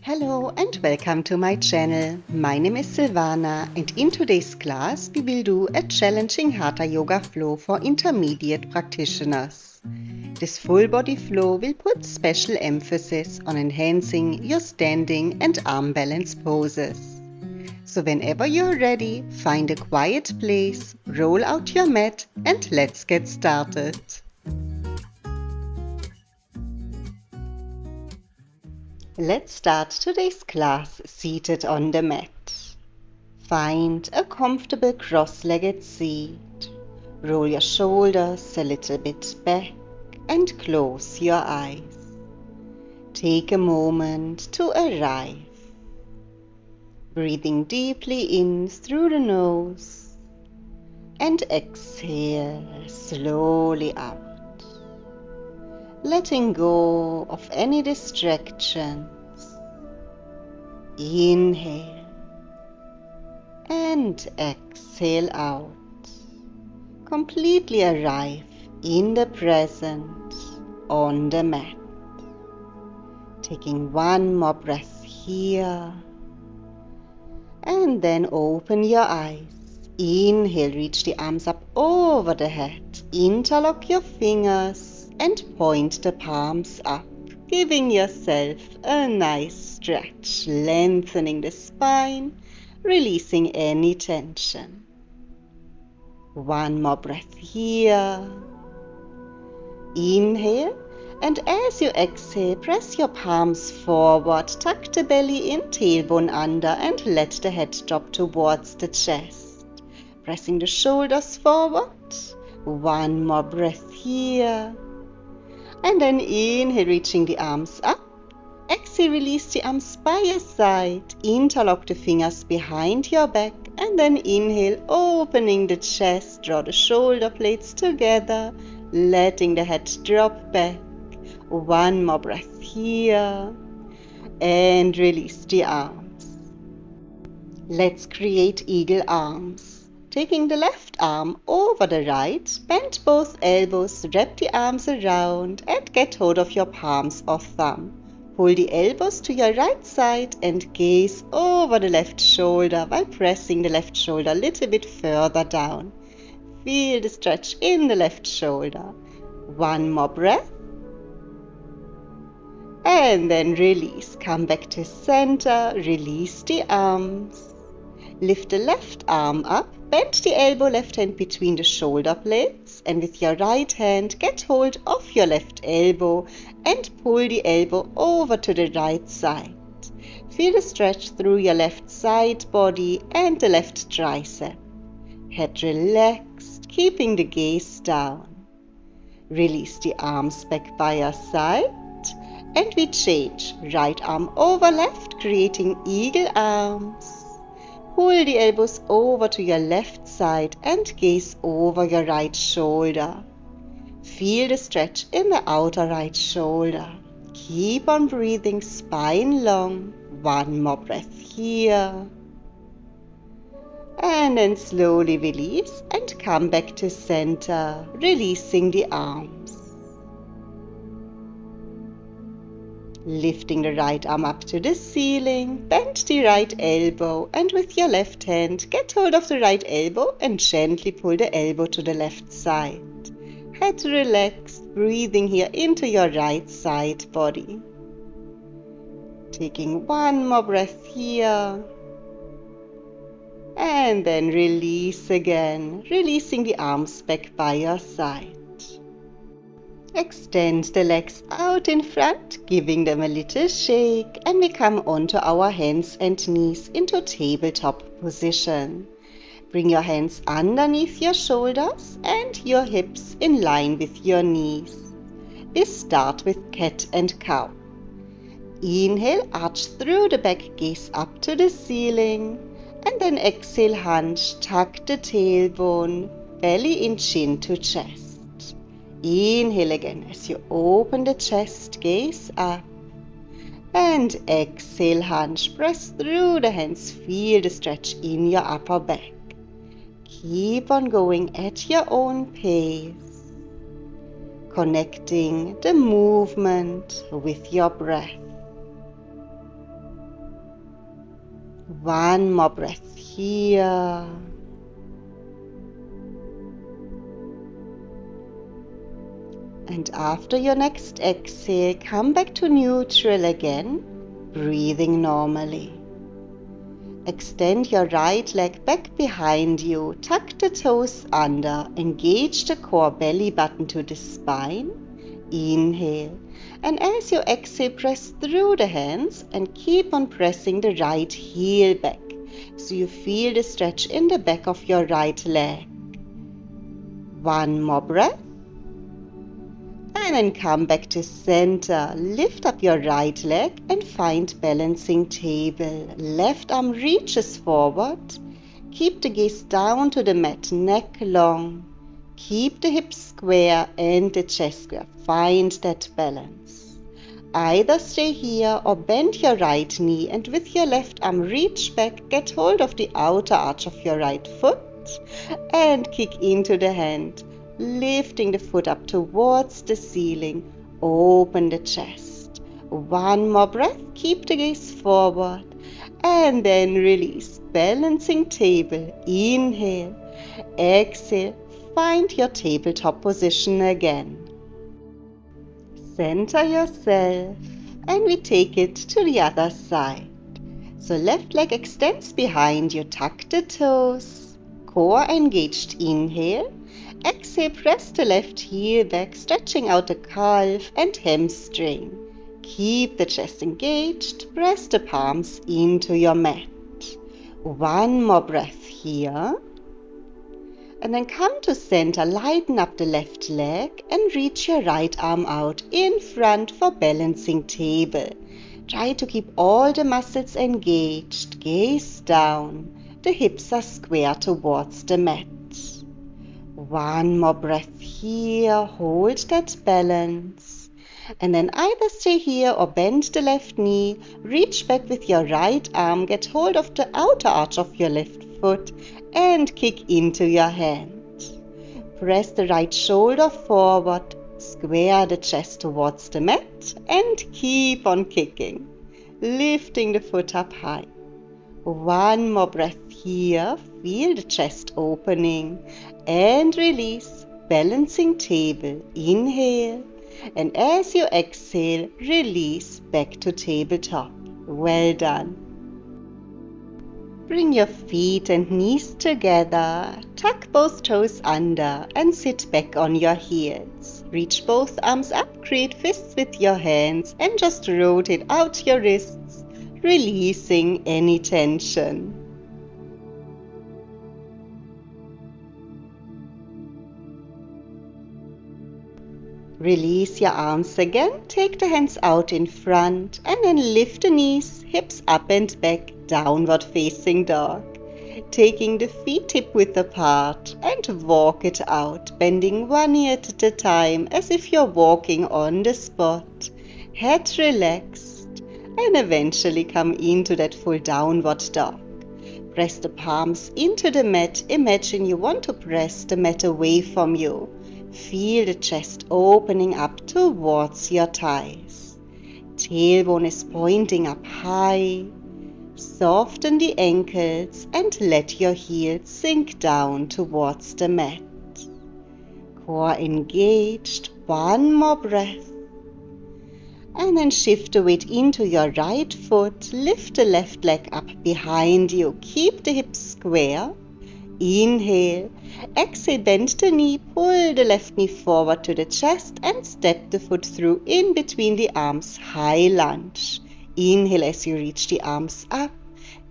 Hello and welcome to my channel. My name is Silvana and in today's class we will do a challenging Hatha yoga flow for intermediate practitioners. This full body flow will put special emphasis on enhancing your standing and arm balance poses. So whenever you're ready, find a quiet place, roll out your mat and let's get started. Let's start today's class seated on the mat. Find a comfortable cross-legged seat. Roll your shoulders a little bit back and close your eyes. Take a moment to arrive. Breathing deeply in through the nose and exhale slowly out. Letting go of any distractions. Inhale and exhale out. Completely arrive in the present on the mat. Taking one more breath here and then open your eyes. Inhale, reach the arms up over the head. Interlock your fingers and point the palms up, giving yourself a nice stretch, lengthening the spine, releasing any tension. One more breath here. Inhale, and as you exhale, press your palms forward, tuck the belly in, tailbone under, and let the head drop towards the chest. Pressing the shoulders forward. One more breath here. And then inhale, reaching the arms up. Exhale, release the arms by your side. Interlock the fingers behind your back. And then inhale, opening the chest. Draw the shoulder blades together, letting the head drop back. One more breath here. And release the arms. Let's create eagle arms. Taking the left arm over the right, bend both elbows, wrap the arms around and get hold of your palms or thumb. Pull the elbows to your right side and gaze over the left shoulder while pressing the left shoulder a little bit further down. Feel the stretch in the left shoulder. One more breath. And then release. Come back to center, release the arms. Lift the left arm up. Bend the elbow left hand between the shoulder blades and with your right hand get hold of your left elbow and pull the elbow over to the right side. Feel the stretch through your left side body and the left tricep. Head relaxed, keeping the gaze down. Release the arms back by your side and we change. Right arm over left, creating eagle arms. Pull the elbows over to your left side and gaze over your right shoulder. Feel the stretch in the outer right shoulder. Keep on breathing, spine long. One more breath here. And then slowly release and come back to center, releasing the arms. Lifting the right arm up to the ceiling, bend the right elbow and with your left hand get hold of the right elbow and gently pull the elbow to the left side. Head relaxed, breathing here into your right side body. Taking one more breath here. And then release again, releasing the arms back by your side. Extend the legs out in front, giving them a little shake, and we come onto our hands and knees into tabletop position. Bring your hands underneath your shoulders and your hips in line with your knees. We start with cat and cow. Inhale, arch through the back, gaze up to the ceiling, and then exhale, hunch, tuck the tailbone, belly in, chin to chest. Inhale again as you open the chest, gaze up. And exhale, hunch, press through the hands, feel the stretch in your upper back. Keep on going at your own pace, connecting the movement with your breath. One more breath here. And after your next exhale, come back to neutral again, breathing normally. Extend your right leg back behind you, tuck the toes under, engage the core, belly button to the spine. Inhale, and as you exhale, press through the hands and keep on pressing the right heel back so you feel the stretch in the back of your right leg. One more breath. And then come back to center. Lift up your right leg and find balancing table. Left arm reaches forward. Keep the gaze down to the mat, neck long. Keep the hips square and the chest square. Find that balance. Either stay here or bend your right knee and with your left arm reach back, get hold of the outer arch of your right foot and kick into the hand. Lifting the foot up towards the ceiling, open the chest. One more breath, keep the gaze forward, and then release. Balancing table, inhale, exhale, find your tabletop position again. Center yourself, and we take it to the other side. So left leg extends behind you, tuck the toes, core engaged, inhale. Exhale, press the left heel back, stretching out the calf and hamstring. Keep the chest engaged, press the palms into your mat. One more breath here. And then come to center, lighten up the left leg and reach your right arm out in front for balancing table. Try to keep all the muscles engaged, gaze down. The hips are square towards the mat. One more breath here, hold that balance. And then either stay here or bend the left knee, reach back with your right arm, get hold of the outer arch of your left foot and kick into your hand. Press the right shoulder forward, square the chest towards the mat and keep on kicking, lifting the foot up high. One more breath here, feel the chest opening and release, balancing table, inhale, and as you exhale, release back to tabletop. Well done. Bring your feet and knees together, tuck both toes under and sit back on your heels. Reach both arms up, create fists with your hands and just rotate out your wrists, releasing any tension. Release your arms again, take the hands out in front and then lift the knees, hips up and back, downward facing dog. Taking the feet hip width apart and walk it out, bending one knee at a time as if you're walking on the spot. Head relaxed and eventually come into that full downward dog. Press the palms into the mat. Imagine you want to press the mat away from you. Feel the chest opening up towards your thighs. Tailbone is pointing up high. Soften the ankles and let your heels sink down towards the mat. Core engaged. One more breath. And then shift the weight into your right foot. Lift the left leg up behind you. Keep the hips square. Inhale. Exhale, bend the knee, pull the left knee forward to the chest and step the foot through in between the arms, high lunge. Inhale as you reach the arms up.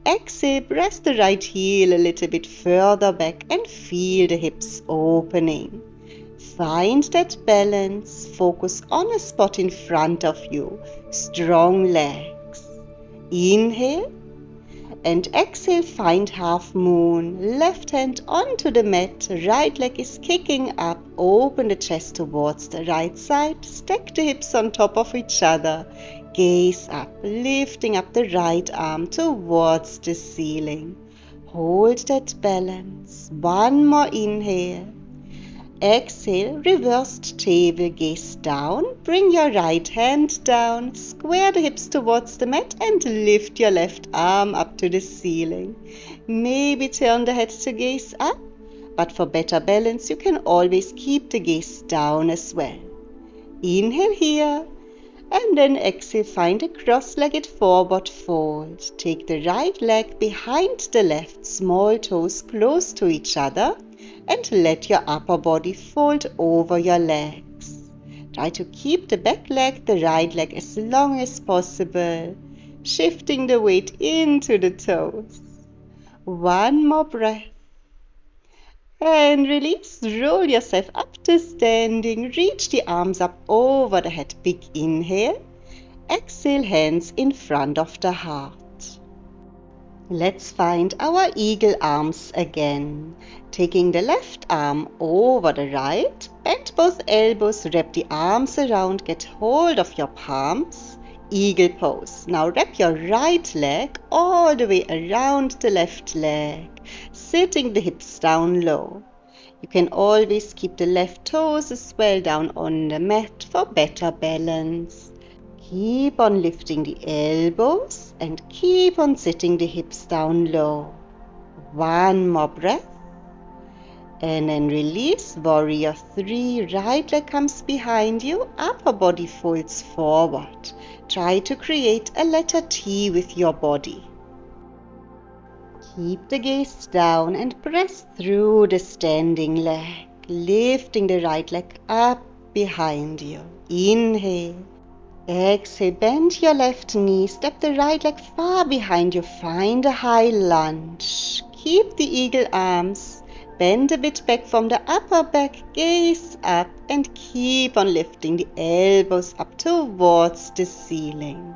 Exhale, press the right heel a little bit further back and feel the hips opening. Find that balance, focus on a spot in front of you, strong legs. Inhale. And exhale, find half moon. Left hand onto the mat, right leg is kicking up. Open the chest towards the right side. Stack the hips on top of each other. Gaze up, lifting up the right arm towards the ceiling. Hold that balance. One more inhale. Exhale, reversed table, gaze down. Bring your right hand down, square the hips towards the mat and lift your left arm up to the ceiling. Maybe turn the head to gaze up, but for better balance you can always keep the gaze down as well. Inhale here, and then exhale, find a cross-legged forward fold. Take the right leg behind the left, small toes close to each other, and let your upper body fold over your legs. Try to keep the back leg, the right leg, as long as possible, shifting the weight into the toes. One more breath. And release, roll yourself up to standing, reach the arms up over the head, big inhale. Exhale, hands in front of the heart. Let's find our eagle arms again. Taking the left arm over the right, bend both elbows, wrap the arms around, get hold of your palms. Eagle pose. Now wrap your right leg all the way around the left leg, sitting the hips down low. You can always keep the left toes as well down on the mat for better balance. Keep on lifting the elbows and keep on sitting the hips down low. One more breath. And then release, warrior 3. Right leg comes behind you, upper body folds forward. Try to create a letter T with your body. Keep the gaze down and press through the standing leg, lifting the right leg up behind you. Inhale. Exhale, bend your left knee, step the right leg far behind you, find a high lunge. Keep the eagle arms, bend a bit back from the upper back, gaze up and keep on lifting the elbows up towards the ceiling.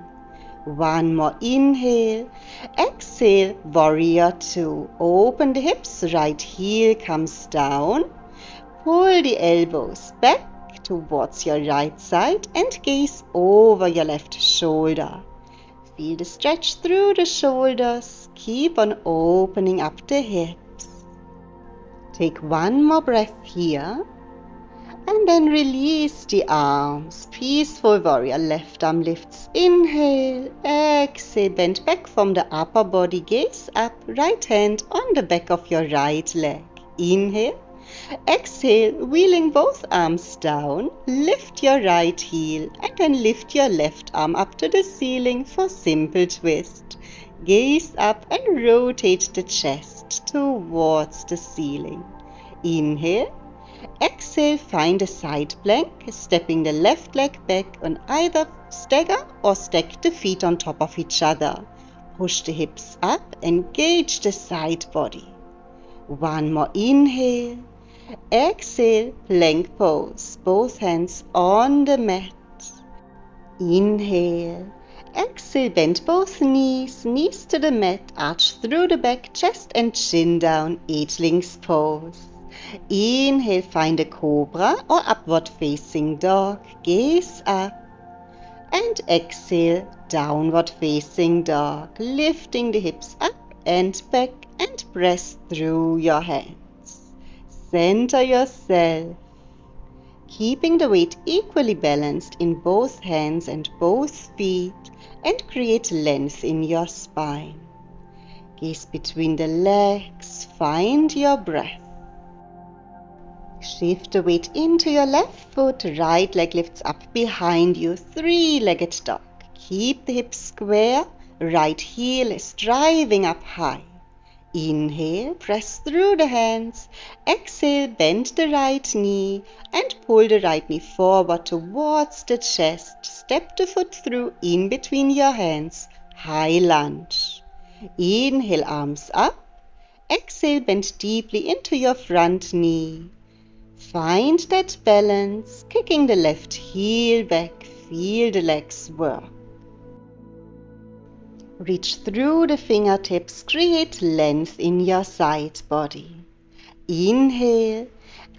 One more inhale, exhale, warrior 2. Open the hips, right heel comes down, pull the elbows back towards your right side and gaze over your left shoulder. Feel the stretch through the shoulders. Keep on opening up the hips. Take one more breath here and then release the arms. Peaceful warrior. Left arm lifts. Inhale. Exhale. Bend back from the upper body. Gaze up. Right hand on the back of your right leg. Inhale. Exhale, wheeling both arms down, lift your right heel and then lift your left arm up to the ceiling for simple twist. Gaze up and rotate the chest towards the ceiling. Inhale. Exhale, find a side plank, stepping the left leg back on either stagger or stack the feet on top of each other. Push the hips up, engage the side body. One more inhale. Exhale, plank pose, both hands on the mat. Inhale. Exhale, bend both knees, knees to the mat, arch through the back, chest and chin down, Ageling's pose. Inhale, find a cobra or upward facing dog, gaze up. And exhale, downward facing dog, lifting the hips up and back and press through your hands. Center yourself, keeping the weight equally balanced in both hands and both feet, and create length in your spine. Gaze between the legs, find your breath. Shift the weight into your left foot, right leg lifts up behind you, 3-legged dog. Keep the hips square, right heel is driving up high. Inhale, press through the hands. Exhale, bend the right knee and pull the right knee forward towards the chest. Step the foot through in between your hands. High lunge. Inhale, arms up. Exhale, bend deeply into your front knee. Find that balance, kicking the left heel back. Feel the legs work. Reach through the fingertips, create length in your side body. Inhale.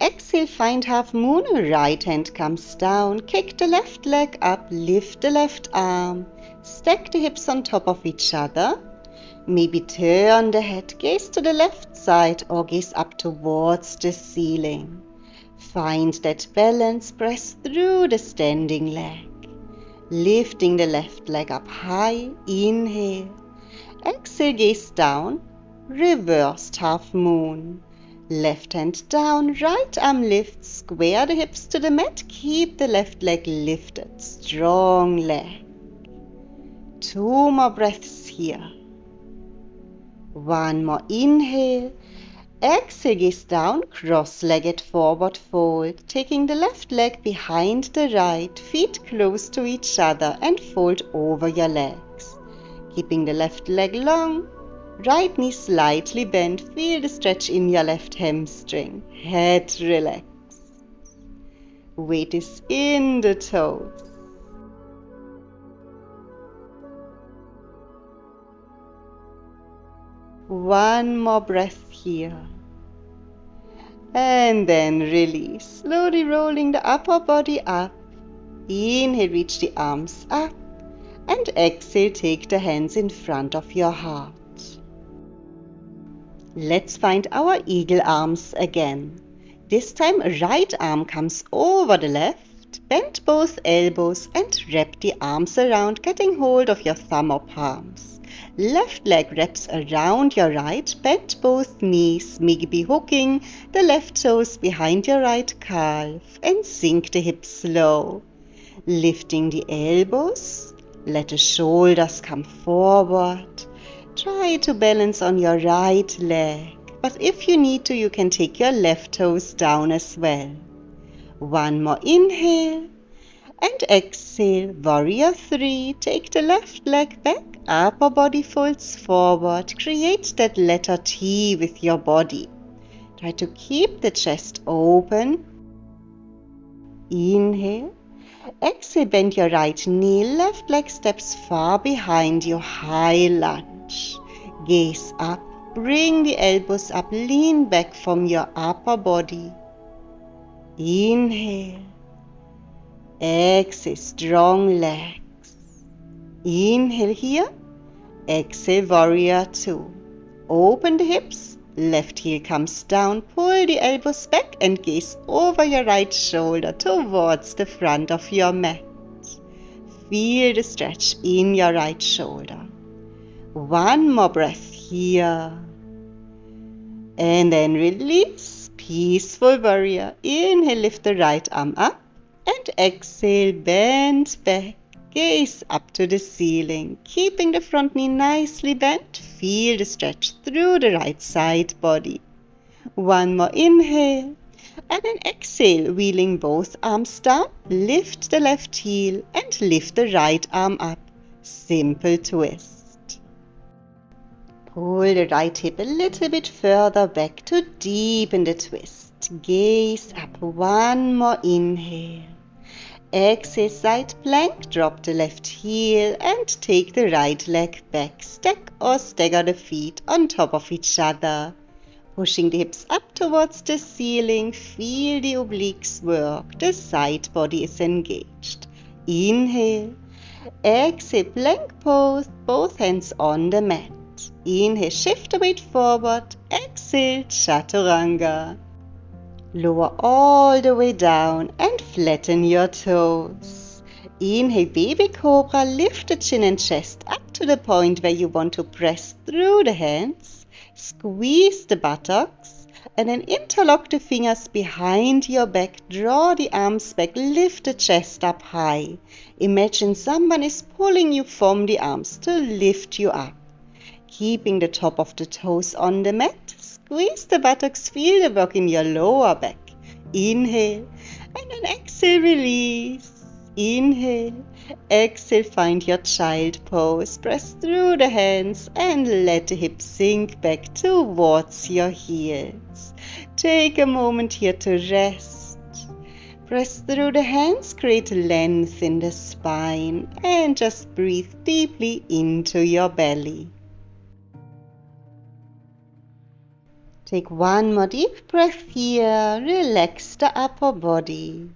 Exhale, find half moon, right hand comes down, kick the left leg up, lift the left arm, stack the hips on top of each other. Maybe turn the head, gaze to the left side or gaze up towards the ceiling. Find that balance, press through the standing leg. Lifting the left leg up high, inhale. Exhale, gaze down, reversed half moon. Left hand down, right arm lifts, square the hips to the mat, keep the left leg lifted, strong leg. 2 more breaths here. 1 more inhale. Exhale, gaze down, cross-legged forward fold, taking the left leg behind the right, feet close to each other and fold over your legs. Keeping the left leg long, right knee slightly bent, feel the stretch in your left hamstring, head relaxed. Weight is in the toes. One more breath here. And then release, slowly rolling the upper body up. Inhale, reach the arms up. And exhale, take the hands in front of your heart. Let's find our eagle arms again. This time, right arm comes over the left. Bend both elbows and wrap the arms around, getting hold of your thumb or palms. Left leg wraps around your right, bend both knees, maybe hooking the left toes behind your right calf and sink the hips low. Lifting the elbows, let the shoulders come forward. Try to balance on your right leg, but if you need to, you can take your left toes down as well. 1 more inhale. And exhale, warrior 3, take the left leg back, upper body folds forward, create that letter T with your body. Try to keep the chest open. Inhale, exhale, bend your right knee, left leg steps far behind you, high lunge. Gaze up, bring the elbows up, lean back from your upper body. Inhale. Exhale, strong legs. Inhale here. Exhale, warrior 2. Open the hips. Left heel comes down. Pull the elbows back and gaze over your right shoulder towards the front of your mat. Feel the stretch in your right shoulder. 1 more breath here. And then release. Peaceful warrior. Inhale, lift the right arm up. And exhale, bend back, gaze up to the ceiling, keeping the front knee nicely bent. Feel the stretch through the right side body. 1 more inhale, and then exhale, wheeling both arms down, lift the left heel and lift the right arm up. Simple twist. Pull the right hip a little bit further back to deepen the twist. Gaze up. 1 more inhale. Exhale, side plank, drop the left heel and take the right leg back. Stack or stagger the feet on top of each other. Pushing the hips up towards the ceiling, feel the obliques work. The side body is engaged. Inhale. Exhale, plank pose, both hands on the mat. Inhale, shift the weight forward. Exhale, chaturanga. Lower all the way down and flatten your toes. Inhale, baby cobra, lift the chin and chest up to the point where you want to press through the hands. Squeeze the buttocks and then interlock the fingers behind your back. Draw the arms back, lift the chest up high. Imagine someone is pulling you from the arms to lift you up. Keeping the top of the toes on the mat. Squeeze the buttocks, feel the work in your lower back. Inhale, and then exhale, release. Inhale, exhale, find your child pose. Press through the hands and let the hips sink back towards your heels. Take a moment here to rest. Press through the hands, create length in the spine, and just breathe deeply into your belly. Take 1 more deep breath here. Relax the upper body.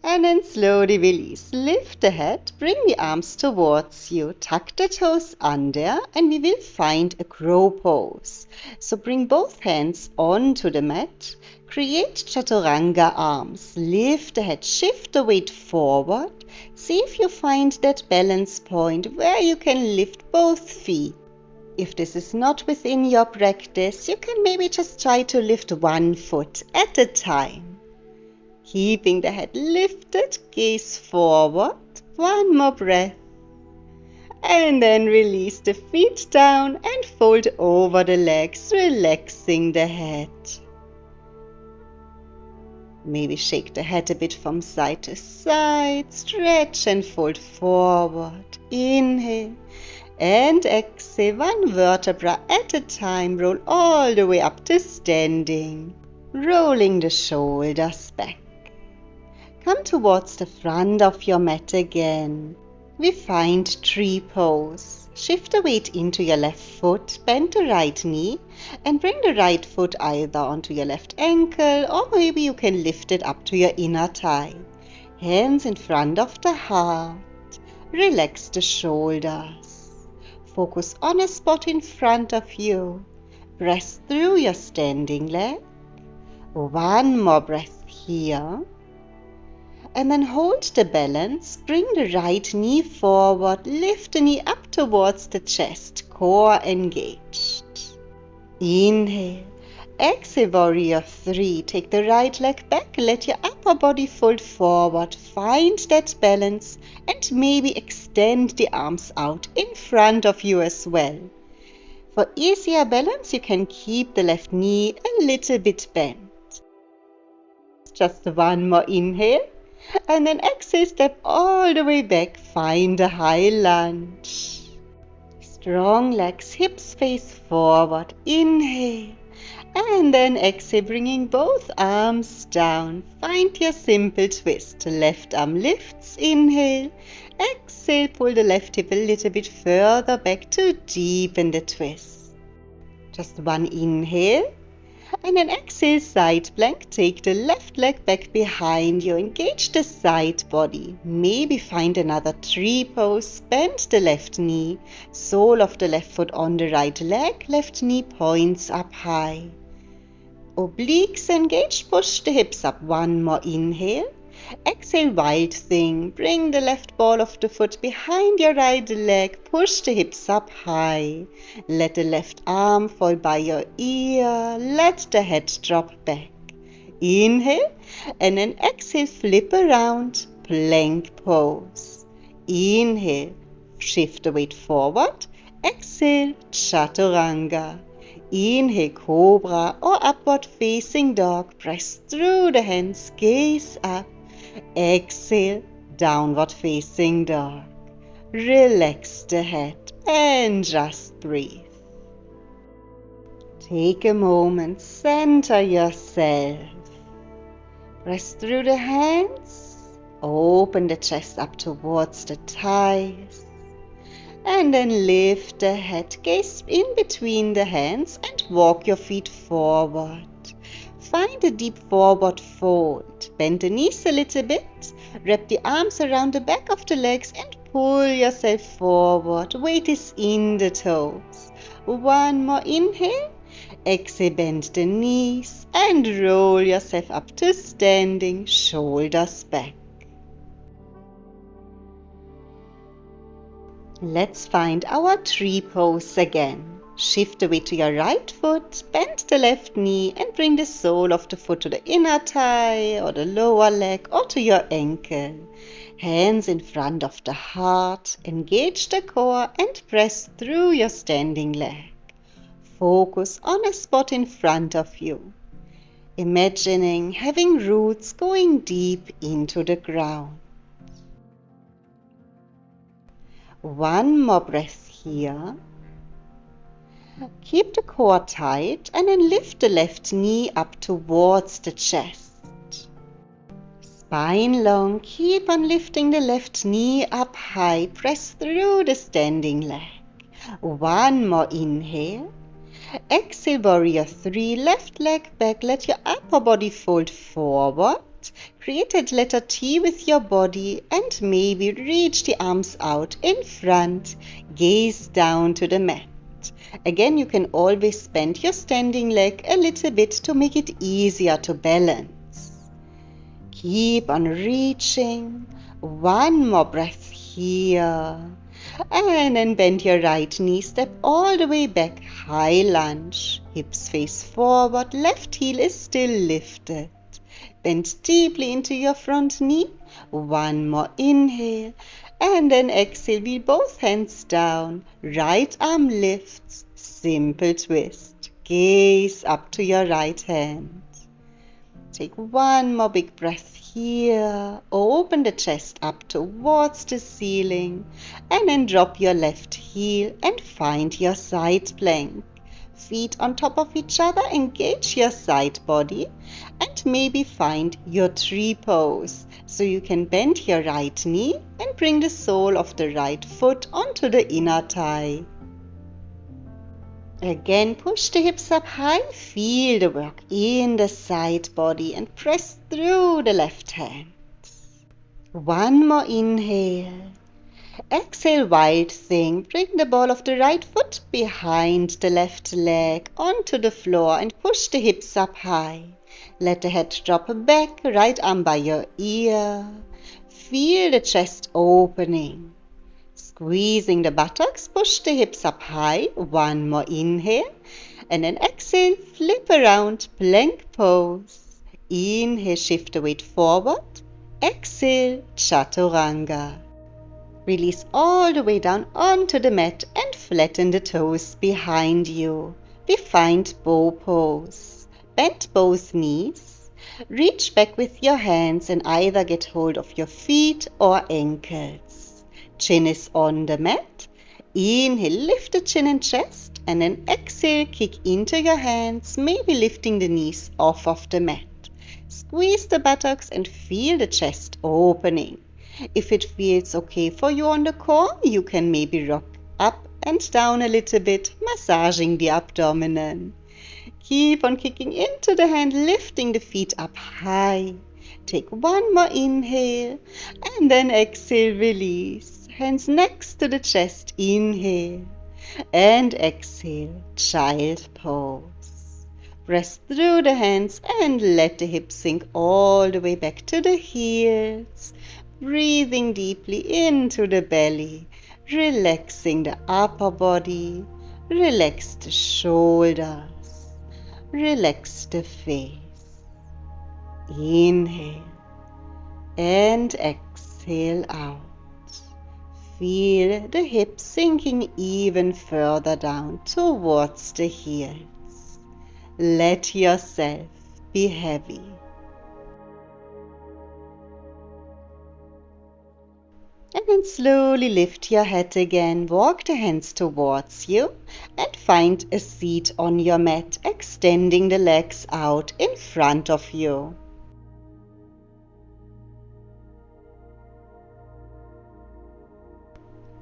And then slowly release. Lift the head, bring the arms towards you, tuck the toes under, and we will find a crow pose. So bring both hands onto the mat, create chaturanga arms, lift the head, shift the weight forward. See if you find that balance point where you can lift both feet. If this is not within your practice, you can maybe just try to lift one foot at a time. Keeping the head lifted, gaze forward. One more breath. And then release the feet down and fold over the legs, relaxing the head. Maybe shake the head a bit from side to side, stretch and fold forward. Inhale and exhale, one vertebra at a time, roll all the way up to standing, rolling the shoulders back. Come towards the front of your mat again. We find tree pose. Shift the weight into your left foot, bend the right knee, and bring the right foot either onto your left ankle, or maybe you can lift it up to your inner thigh. Hands in front of the heart. Relax the shoulders. Focus on a spot in front of you. Press through your standing leg. One more breath here. And then hold the balance, bring the right knee forward, lift the knee up towards the chest, core engaged. Inhale, exhale, warrior 3, take the right leg back, let your upper body fold forward, find that balance and maybe extend the arms out in front of you as well. For easier balance, you can keep the left knee a little bit bent. Just one more inhale. And then exhale, step all the way back, find a high lunge. Strong legs, hips face forward, inhale. And then exhale, bringing both arms down. Find your simple twist. Left arm lifts, inhale. Exhale, pull the left hip a little bit further back to deepen the twist. Just one inhale. And then exhale, side plank, take the left leg back behind you, engage the side body, maybe find another tree pose, bend the left knee, sole of the left foot on the right leg, left knee points up high. Obliques engaged, push the hips up, one more inhale. Exhale, wild thing, bring the left ball of the foot behind your right leg, push the hips up high. Let the left arm fall by your ear, let the head drop back. Inhale, and then exhale, flip around, plank pose. Inhale, shift the weight forward, exhale, chaturanga. Inhale, cobra or upward facing dog, press through the hands, gaze up. Exhale, downward facing dog. Relax the head and just breathe. Take a moment, center yourself. Press through the hands, open the chest up towards the thighs. And then lift the head, gaze in between the hands and walk your feet forward. Find a deep forward fold. Bend the knees a little bit. Wrap the arms around the back of the legs and pull yourself forward. Weight is in the toes. One more inhale. Exhale, bend the knees and roll yourself up to standing, shoulders back. Let's find our tree pose again. Shift the weight to your right foot, bend the left knee and bring the sole of the foot to the inner thigh or the lower leg or to your ankle. Hands in front of the heart, engage the core and press through your standing leg. Focus on a spot in front of you. Imagining having roots going deep into the ground. One more breath here. Keep the core tight and then lift the left knee up towards the chest. Spine long, keep on lifting the left knee up high. Press through the standing leg. One more inhale. Exhale, warrior 3, left leg back. Let your upper body fold forward. Create that letter T with your body and maybe reach the arms out in front. Gaze down to the mat. Again, you can always bend your standing leg a little bit to make it easier to balance. Keep on reaching. One more breath here. And then bend your right knee, step all the way back, high lunge. Hips face forward, left heel is still lifted. Bend deeply into your front knee. One more inhale. And then exhale, wheel both hands down. Right arm lifts, simple twist. Gaze up to your right hand. Take one more big breath here. Open the chest up towards the ceiling. And then drop your left heel and find your side plank. Feet on top of each other, engage your side body. And maybe find your tree pose. So you can bend your right knee and bring the sole of the right foot onto the inner thigh. Again, push the hips up high, feel the work in the side body and press through the left hand. One more inhale. Exhale, wild thing. Bring the ball of the right foot behind the left leg onto the floor and push the hips up high. Let the head drop back, right arm by your ear. Feel the chest opening. Squeezing the buttocks, push the hips up high. One more inhale. And then exhale, flip around, plank pose. Inhale, shift the weight forward. Exhale, chaturanga. Release all the way down onto the mat and flatten the toes behind you. We find bow pose. Bend both knees. Reach back with your hands and either get hold of your feet or ankles. Chin is on the mat. Inhale, lift the chin and chest, and then exhale, kick into your hands, maybe lifting the knees off of the mat. Squeeze the buttocks and feel the chest opening. If it feels okay for you on the core, you can maybe rock up and down a little bit, massaging the abdomen. Keep on kicking into the hand, lifting the feet up high. Take one more inhale and then exhale, release. Hands next to the chest, inhale and exhale, child pose. Press through the hands and let the hips sink all the way back to the heels. Breathing deeply into the belly, relaxing the upper body, relax the shoulders, relax the face. Inhale and exhale out. Feel the hips sinking even further down towards the heels. Let yourself be heavy. And then slowly lift your head again, walk the hands towards you and find a seat on your mat, extending the legs out in front of you.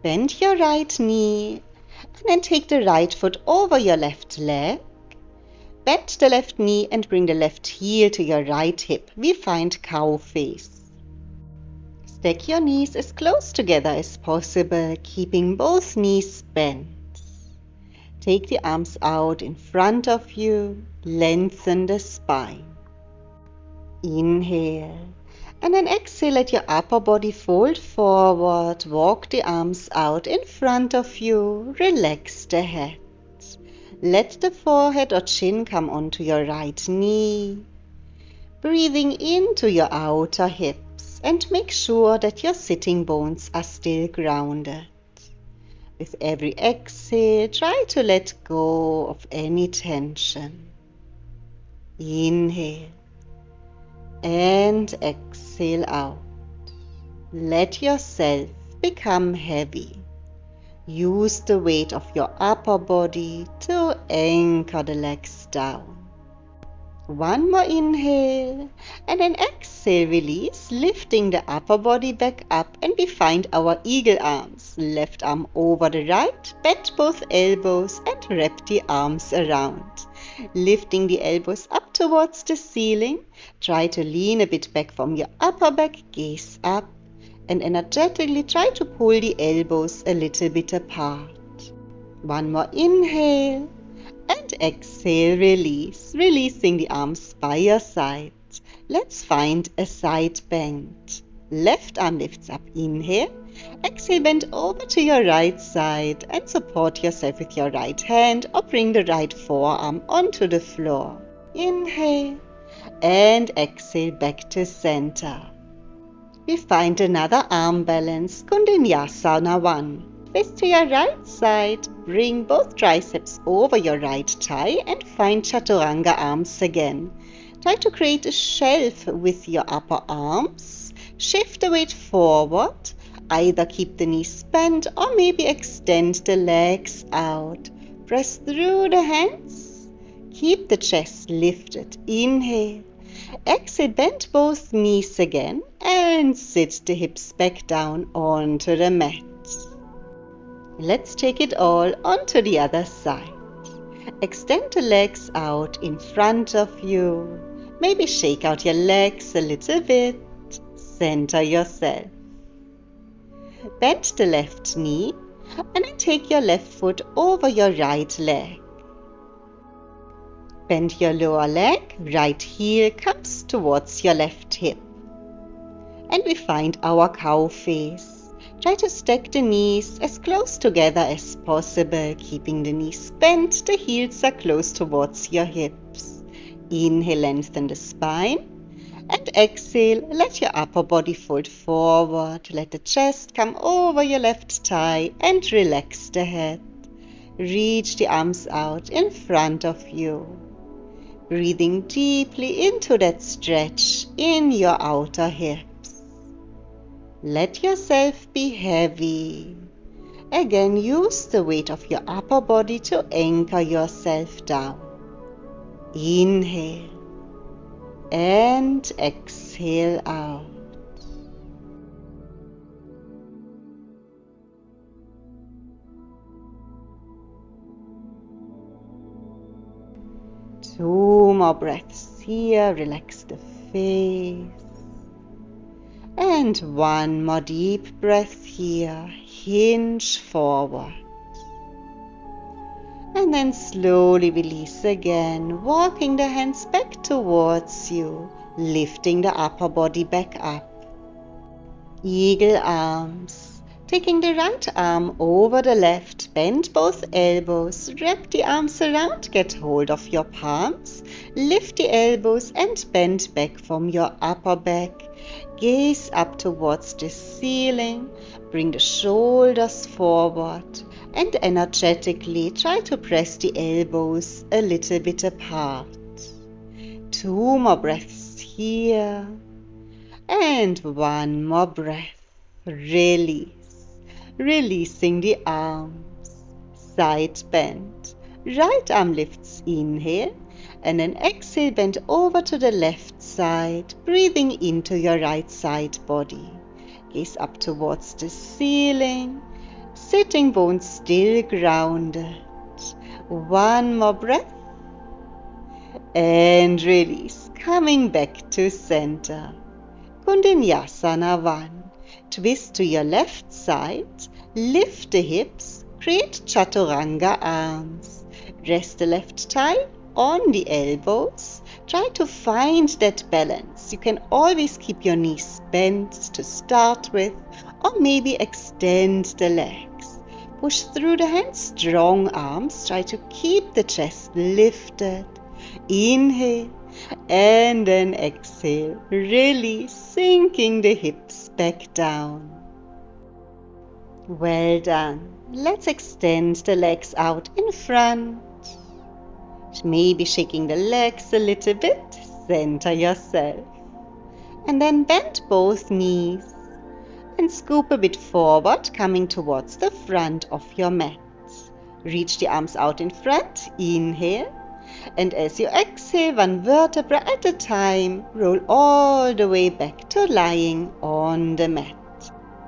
Bend your right knee and then take the right foot over your left leg. Bend the left knee and bring the left heel to your right hip. We find cow face. Stack your knees as close together as possible, keeping both knees bent. Take the arms out in front of you, lengthen the spine. Inhale, and then exhale, let your upper body fold forward, walk the arms out in front of you, relax the head. Let the forehead or chin come onto your right knee. Breathing into your outer hips. And make sure that your sitting bones are still grounded. With every exhale, try to let go of any tension. Inhale and exhale out. Let yourself become heavy. Use the weight of your upper body to anchor the legs down. One more inhale and then exhale, release, lifting the upper body back up, and we find our eagle arms. Left arm over the right, bend both elbows and wrap the arms around. Lifting the elbows up towards the ceiling. Try to lean a bit back from your upper back, gaze up, and energetically try to pull the elbows a little bit apart. One more inhale, and exhale, release, releasing the arms by your side. Let's find a side bend. Left arm lifts up, inhale. Exhale, bend over to your right side and support yourself with your right hand or bring the right forearm onto the floor. Inhale and exhale back to center. We find another arm balance, Kundiniyasana 1. Twist to your right side, bring both triceps over your right thigh and find Chaturanga arms again. Try to create a shelf with your upper arms. Shift the weight forward. Either keep the knees bent or maybe extend the legs out. Press through the hands. Keep the chest lifted. Inhale. Exhale, bend both knees again and sit the hips back down onto the mat. Let's take it all onto the other side. Extend the legs out in front of you. Maybe shake out your legs a little bit. Center yourself. Bend the left knee and then take your left foot over your right leg. Bend your lower leg, right heel comes towards your left hip. And we find our cow face. Try to stack the knees as close together as possible, keeping the knees bent, the heels are close towards your hips. Inhale, lengthen the spine. And exhale, let your upper body fold forward. Let the chest come over your left thigh and relax the head. Reach the arms out in front of you. Breathing deeply into that stretch in your outer hips. Let yourself be heavy. Again, use the weight of your upper body to anchor yourself down. Inhale. And exhale out. Two more breaths here. Relax the face. And one more deep breath here. Hinge forward. And then slowly release again, walking the hands back towards you, lifting the upper body back up. Eagle arms. Taking the right arm over the left, bend both elbows, wrap the arms around, get hold of your palms, lift the elbows and bend back from your upper back. Gaze up towards the ceiling, bring the shoulders forward. And energetically try to press the elbows a little bit apart. Two more breaths here. And one more breath. Release. Releasing the arms. Side bend. Right arm lifts, inhale. And then exhale, bend over to the left side. Breathing into your right side body. Gaze up towards the ceiling. Sitting bones still grounded. One more breath. And release. Coming back to center. Kundiniyasana 1. Twist to your left side. Lift the hips. Create Chaturanga arms. Rest the left thigh on the elbows. Try to find that balance. You can always keep your knees bent to start with, or maybe extend the legs. Push through the hands, strong arms. Try to keep the chest lifted. Inhale and then exhale. Release, sinking the hips back down. Well done. Let's extend the legs out in front. Maybe shaking the legs a little bit. Center yourself. And then bend both knees. And scoop a bit forward, coming towards the front of your mat. Reach the arms out in front. Inhale. And as you exhale, one vertebra at a time, roll all the way back to lying on the mat.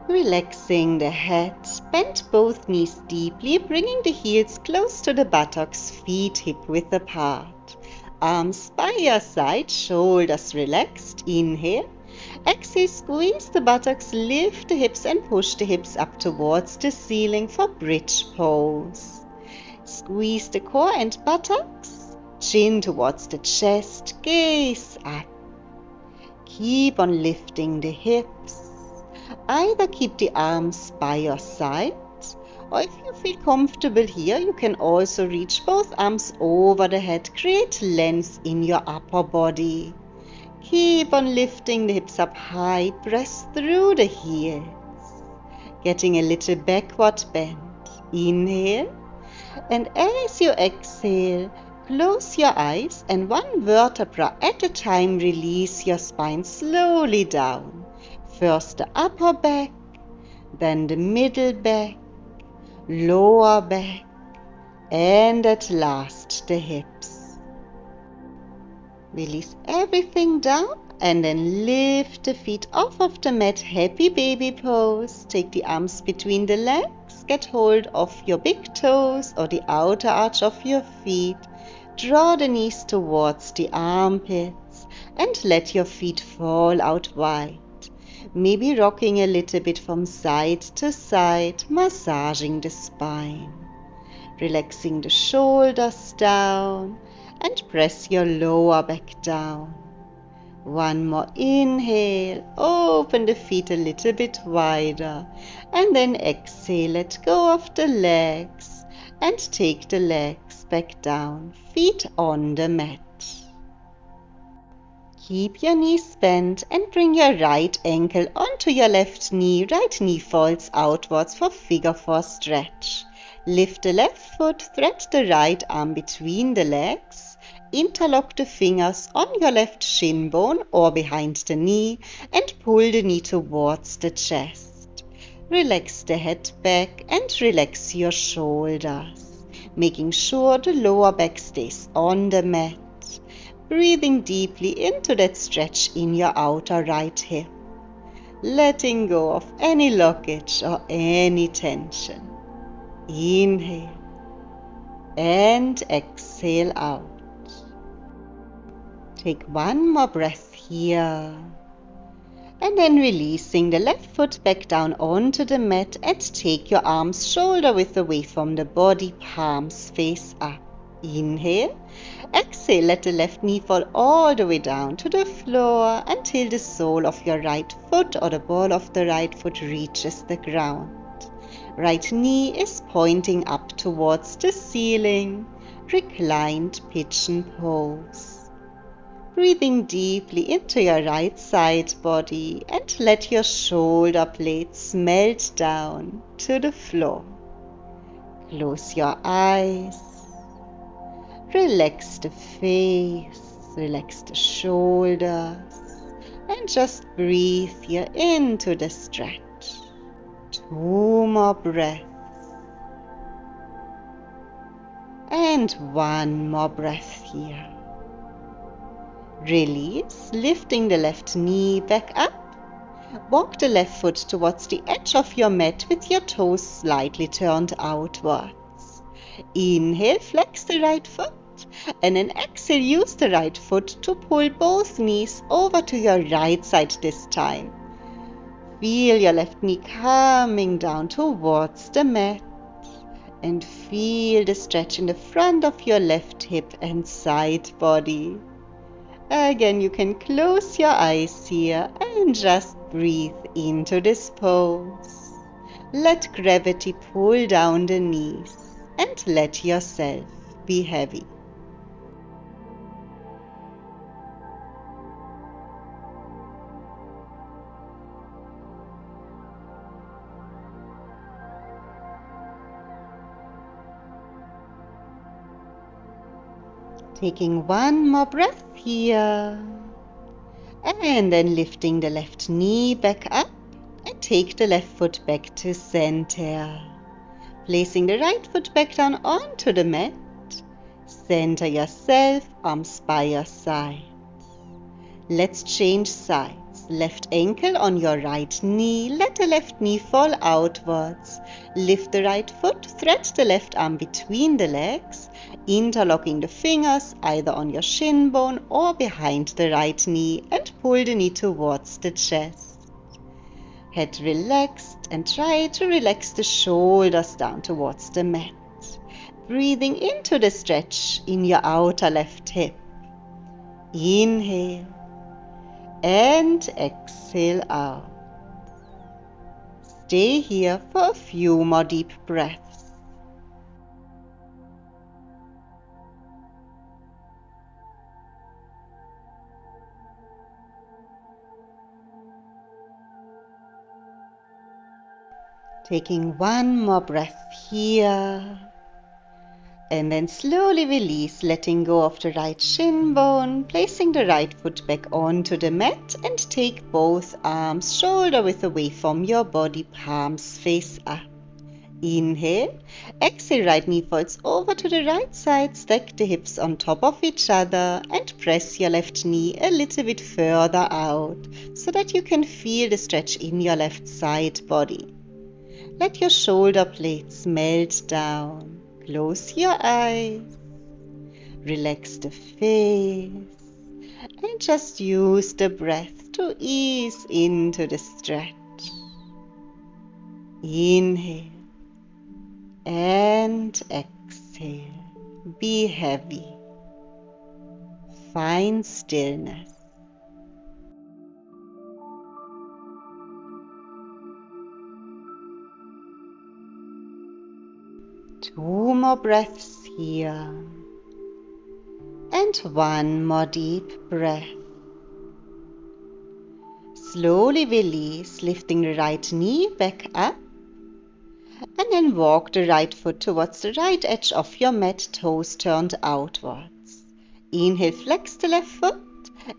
Relaxing the head, bend both knees deeply, bringing the heels close to the buttocks, feet hip width apart. arms by your side, shoulders relaxed. Inhale. Exhale, squeeze the buttocks, lift the hips and push the hips up towards the ceiling for bridge pose. Squeeze the core and buttocks, chin towards the chest, gaze up. Keep on lifting the hips. Either keep the arms by your side, or if you feel comfortable here, you can also reach both arms over the head, create length in your upper body. Keep on lifting the hips up high, press through the heels, getting a little backward bend. Inhale, and as you exhale, close your eyes and one vertebra at a time release your spine slowly down. First the upper back, then the middle back, lower back, and at last the hips. Release everything down and then lift the feet off of the mat. Happy baby pose. Take the arms between the legs. Get hold of your big toes or the outer arch of your feet. Draw the knees towards the armpits and let your feet fall out wide. Maybe rocking a little bit from side to side, massaging the spine. Relaxing the shoulders down and press your lower back down. One more inhale, open the feet a little bit wider, and then exhale, let go of the legs and take the legs back down, feet on the mat. Keep your knees bent and bring your right ankle onto your left knee. Right knee folds outwards for figure 4 stretch. Lift the left foot, thread the right arm between the legs. Interlock the fingers on your left shin bone or behind the knee and pull the knee towards the chest. Relax the head back and relax your shoulders, making sure the lower back stays on the mat. Breathing deeply into that stretch in your outer right hip, letting go of any blockage or any tension. Inhale and exhale out. Take one more breath here. And then releasing the left foot back down onto the mat and take your arms shoulder width away from the body, palms face up. Inhale. Exhale, let the left knee fall all the way down to the floor until the sole of your right foot or the ball of the right foot reaches the ground. Right knee is pointing up towards the ceiling, reclined pigeon pose. Breathing deeply into your right side body and let your shoulder blades melt down to the floor. Close your eyes. Relax the face, relax the shoulders, and just breathe here into the stretch. 2 more breaths. And 1 more breath here. Release, lifting the left knee back up. Walk the left foot towards the edge of your mat with your toes slightly turned outwards. Inhale, flex the right foot. And then exhale, use the right foot to pull both knees over to your right side this time. Feel your left knee coming down towards the mat. And feel the stretch in the front of your left hip and side body. Again, you can close your eyes here and just breathe into this pose. Let gravity pull down the knees and let yourself be heavy. Taking 1 more breath here. And then lifting the left knee back up and take the left foot back to center. Placing the right foot back down onto the mat. Center yourself, arms by your sides. Let's change sides. Left ankle on your right knee. Let the left knee fall outwards. Lift the right foot, thread the left arm between the legs Interlocking the fingers either on your shin bone or behind the right knee and pull the knee towards the chest. Head relaxed and try to relax the shoulders down towards the mat. Breathing into the stretch in your outer left hip. Inhale and exhale out. Stay here for a few more deep breaths. Taking one more breath here. And then slowly release, letting go of the right shin bone, placing the right foot back onto the mat and take both arms shoulder width away from your body, palms face up. Inhale, exhale, right knee folds over to the right side, stack the hips on top of each other and press your left knee a little bit further out so that you can feel the stretch in your left side body. Let your shoulder blades melt down. Close your eyes, relax the face, and just use the breath to ease into the stretch. Inhale and exhale. Be heavy. Find stillness. Two more breaths here. And one more deep breath. Slowly release, lifting the right knee back up. And then walk the right foot towards the right edge of your mat, toes turned outwards. Inhale, flex the left foot.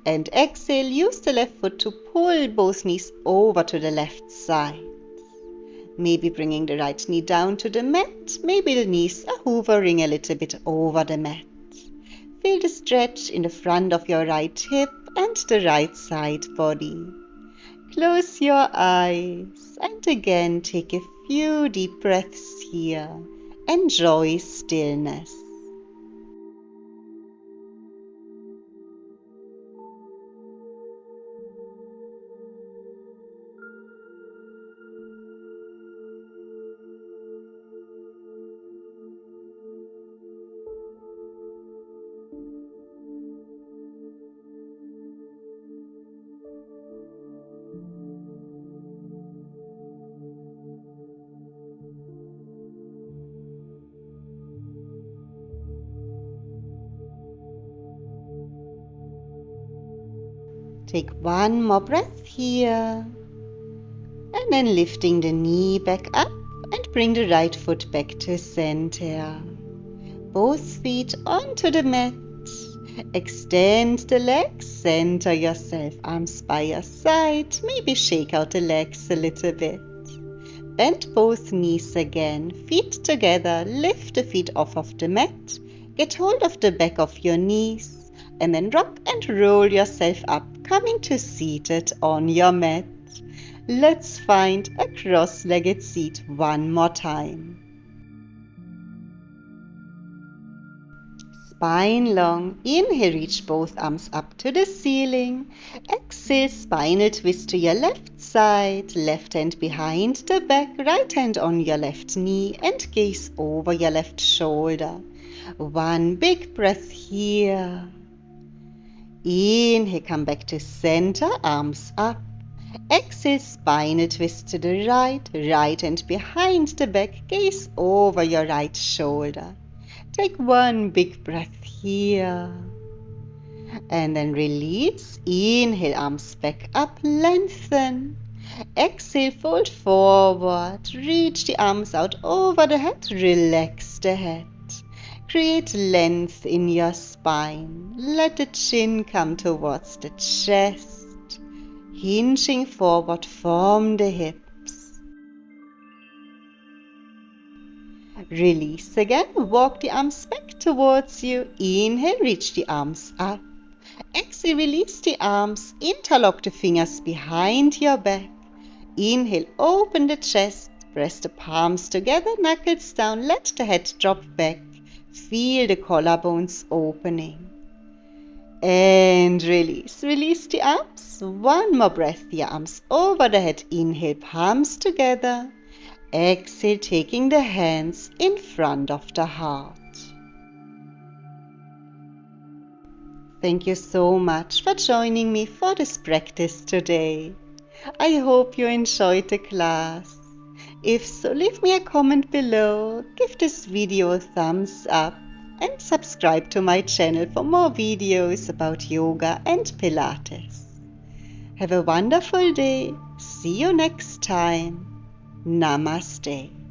And exhale, use the left foot to pull both knees over to the left side. Maybe bringing the right knee down to the mat. Maybe the knees are hovering a little bit over the mat. Feel the stretch in the front of your right hip and the right side body. Close your eyes and again take a few deep breaths here. Enjoy stillness. Take one more breath here. And then lifting the knee back up and bring the right foot back to center. Both feet onto the mat. Extend the legs, center yourself, arms by your side. Maybe shake out the legs a little bit. Bend both knees again, feet together, lift the feet off of the mat. Get hold of the back of your knees and then rock and roll yourself up, coming to seated on your mat. Let's find a cross-legged seat one more time. Spine long. Inhale, reach both arms up to the ceiling. Exhale, spinal twist to your left side. Left hand behind the back, right hand on your left knee and gaze over your left shoulder. One big breath here. Inhale, come back to center, arms up. Exhale, spinal twist to the right, right hand behind the back, gaze over your right shoulder. Take one big breath here. And then release. Inhale, arms back up, lengthen. Exhale, fold forward. Reach the arms out over the head, relax the head. Create length in your spine. Let the chin come towards the chest. Hinging forward from the hips. Release again. Walk the arms back towards you. Inhale, reach the arms up. Exhale, release the arms. Interlock the fingers behind your back. Inhale, open the chest. Press the palms together, knuckles down. Let the head drop back. Feel the collarbones opening. And release. Release the arms. One more breath. The arms over the head. Inhale, palms together. Exhale, taking the hands in front of the heart. Thank you so much for joining me for this practice today. I hope you enjoyed the class. If so, leave me a comment below, give this video a thumbs up, and subscribe to my channel for more videos about yoga and Pilates. Have a wonderful day. See you next time. Namaste.